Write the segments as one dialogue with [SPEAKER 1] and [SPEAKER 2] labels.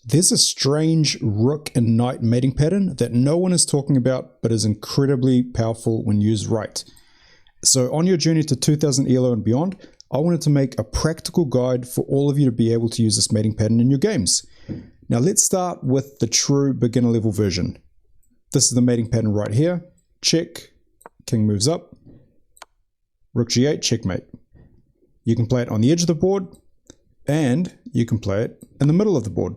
[SPEAKER 1] there's a strange rook and knight mating pattern that no one is talking about, but is incredibly powerful when used right. So on your journey to 2000 ELO and beyond, I wanted to make a practical guide for all of you to be able to use this mating pattern in your games. Now let's start with the true beginner level version. This is the mating pattern right here. Check, king moves up, rook g8, checkmate. You can play it on the edge of the board, and you can play it in the middle of the board.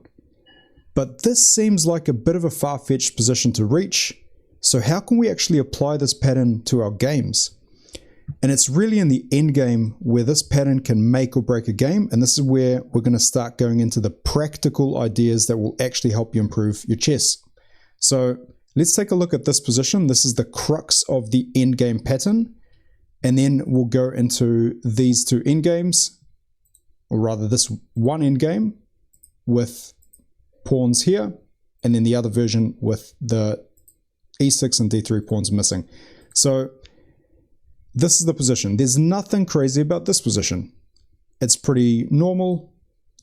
[SPEAKER 1] But this seems like a bit of a far-fetched position to reach, so how can we actually apply this pattern to our games? And it's really in the endgame where this pattern can make or break a game, and this is where we're going to start going into the practical ideas that will actually help you improve your chess. So let's take a look at this position. This is the crux of the endgame pattern, and then we'll go into these two endgames, or rather this one endgame with pawns here, and then the other version with the e6 and d3 pawns missing. So this is the position. There's nothing crazy about this position. It's pretty normal.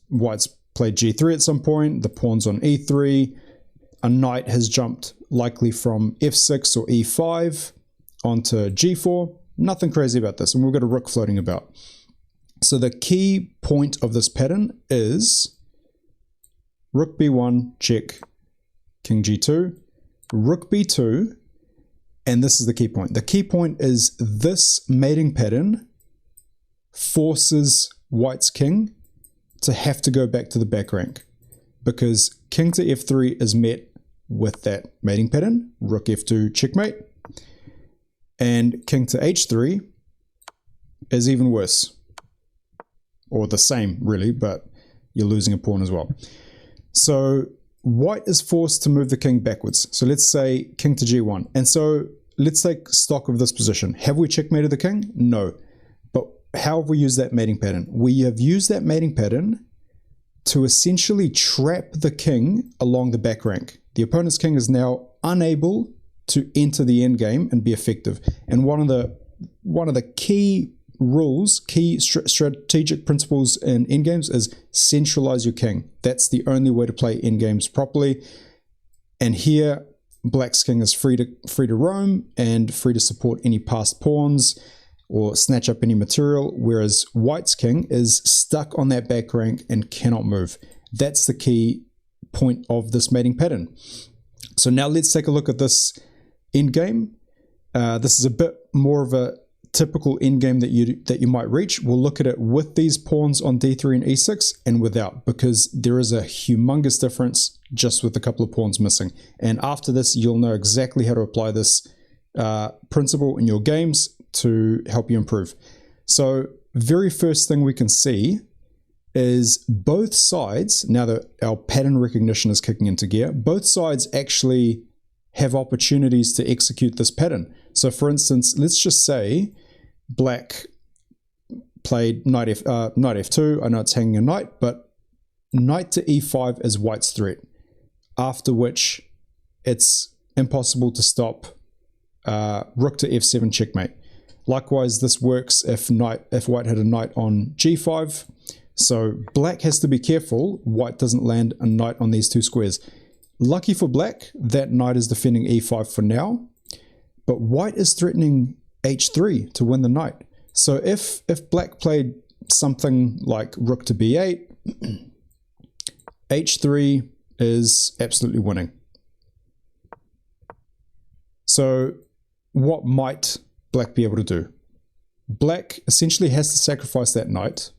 [SPEAKER 1] White's played g3 at some point, the pawn's on e3, a knight has jumped likely from f6 or e5 onto g4. Nothing crazy about this, and we've got a rook floating about. So the key point of this pattern is rook b1, check, king g2, rook b2, and this is the key point. The key point is this mating pattern forces white's king to have to go back to the back rank, because king to f3 is met with that mating pattern, rook f2, checkmate, and king to h3 is even worse. Or the same, really, but you're losing a pawn as well. So white is forced to move the king backwards. So let's say king to g1. And so let's take stock of this position. Have we checkmated the king? No. But how have we used that mating pattern? We have used that mating pattern to essentially trap the king along the back rank. The opponent's king is now unable to enter the endgame and be effective. And one of the key rules, key strategic principles in endgames is centralize your king. That's the only way to play endgames properly. And here, black's king is free to roam and free to support any passed pawns or snatch up any material, whereas white's king is stuck on that back rank and cannot move. That's the key point of this mating pattern. So now let's take a look at this endgame. This is a bit more of a typical endgame that you might reach. We'll look at it with these pawns on d3 and e6 and without, because there is a humongous difference just with a couple of pawns missing. And after this, you'll know exactly how to apply this principle in your games to help you improve. So very first thing we can see is both sides, now that our pattern recognition is kicking into gear, both sides actually have opportunities to execute this pattern. So for instance, let's just say black played knight f2. I know it's hanging a knight, but knight to e5 is white's threat, after which it's impossible to stop rook to f7 checkmate. Likewise, this works if white had a knight on g5. So black has to be careful white doesn't land a knight on these two squares. Lucky for black, that knight is defending e5 for now, but white is threatening h3 to win the knight. So if black played something like rook to b8, h3 is absolutely winning. So what might black be able to do? Black essentially has to sacrifice that knight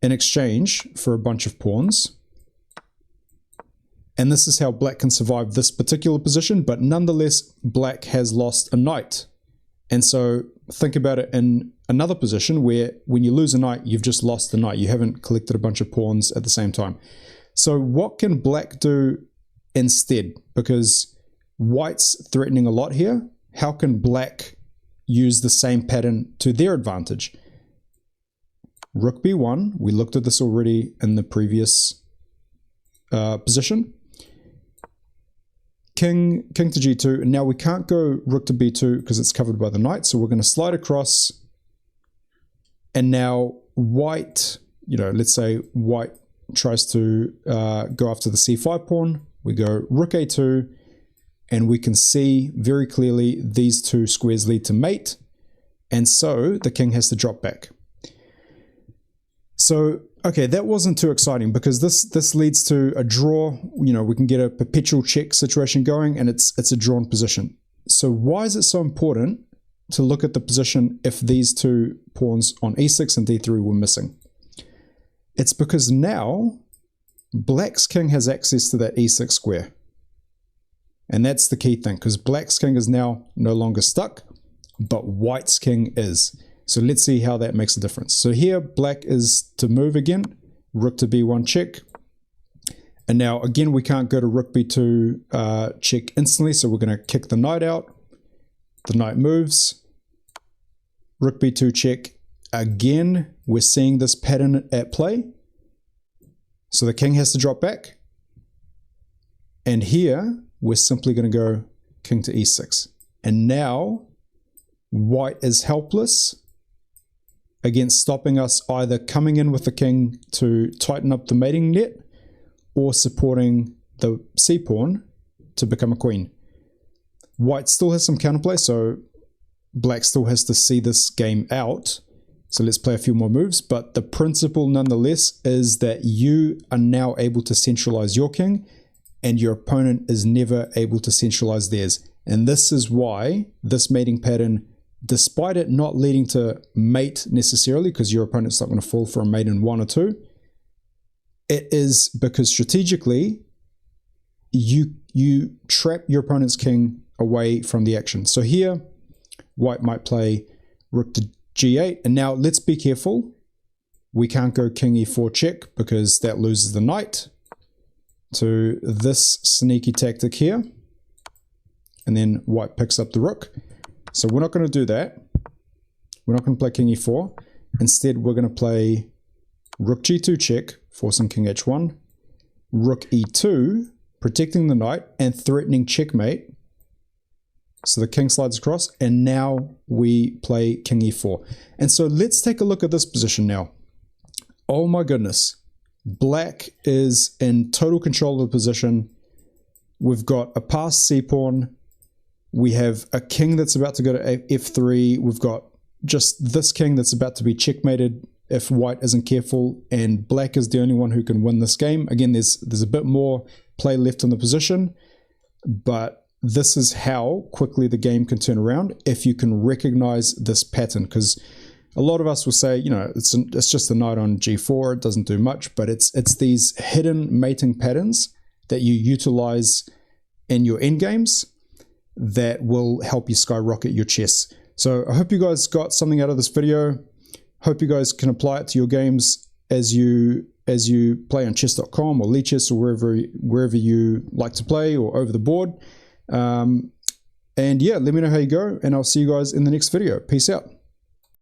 [SPEAKER 1] in exchange for a bunch of pawns. And this is how black can survive this particular position, but nonetheless, black has lost a knight. And so think about it in another position where when you lose a knight, you've just lost the knight. You haven't collected a bunch of pawns at the same time. So what can black do instead? Because white's threatening a lot here. How can black use the same pattern to their advantage? Rook b1, we looked at this already in the previous position. King to g2, and now we can't go rook to b2 because it's covered by the knight, so we're going to slide across, and now white, let's say white tries to go after the c5 pawn. We go rook a2, and we can see very clearly these two squares lead to mate, and so the king has to drop back. So, okay, that wasn't too exciting because this leads to a draw. You know, we can get a perpetual check situation going, and it's a drawn position. So why is it so important to look at the position if these two pawns on e6 and d3 were missing? It's because now black's king has access to that e6 square. And that's the key thing, because black's king is now no longer stuck, but white's king is. So let's see how that makes a difference. So here, black is to move again, rook to b1 check. And now, again, we can't go to rook b2 check instantly, so we're going to kick the knight out. The knight moves. Rook b2 check. Again, we're seeing this pattern at play. So the king has to drop back. And here, we're simply going to go king to e6. And now, white is helpless against stopping us either coming in with the king to tighten up the mating net or supporting the c-pawn to become a queen. White still has some counterplay, so black still has to see this game out. So let's play a few more moves, but the principle nonetheless is that you are now able to centralize your king and your opponent is never able to centralize theirs. And this is why this mating pattern, despite it not leading to mate necessarily, because your opponent's not going to fall for a mate in 1 or 2, it is because strategically you trap your opponent's king away from the action. So here, white might play rook to g8, and now let's be careful. We can't go king e4 check because that loses the knight to this sneaky tactic here, and then white picks up the rook. So we're not going to do that. We're not going to play king e4. Instead, we're going to play rook g2 check, forcing king h1, rook e2, protecting the knight and threatening checkmate. So the king slides across, and now we play king e4. And so let's take a look at this position now. Oh my goodness. Black is in total control of the position. We've got a passed c-pawn. We have a king that's about to go to f3. We've got just this king that's about to be checkmated if white isn't careful, and black is the only one who can win this game. Again, there's a bit more play left on the position, but this is how quickly the game can turn around if you can recognize this pattern, because a lot of us will say, you know, it's just the knight on g4, it doesn't do much, but it's these hidden mating patterns that you utilize in your endgames that will help you skyrocket your chess. So I hope you guys got something out of this video. Hope you guys can apply it to your games as you play on chess.com or Lichess or wherever you like to play, or over the board. And yeah, let me know how you go, and I'll see you guys in the next video. Peace out.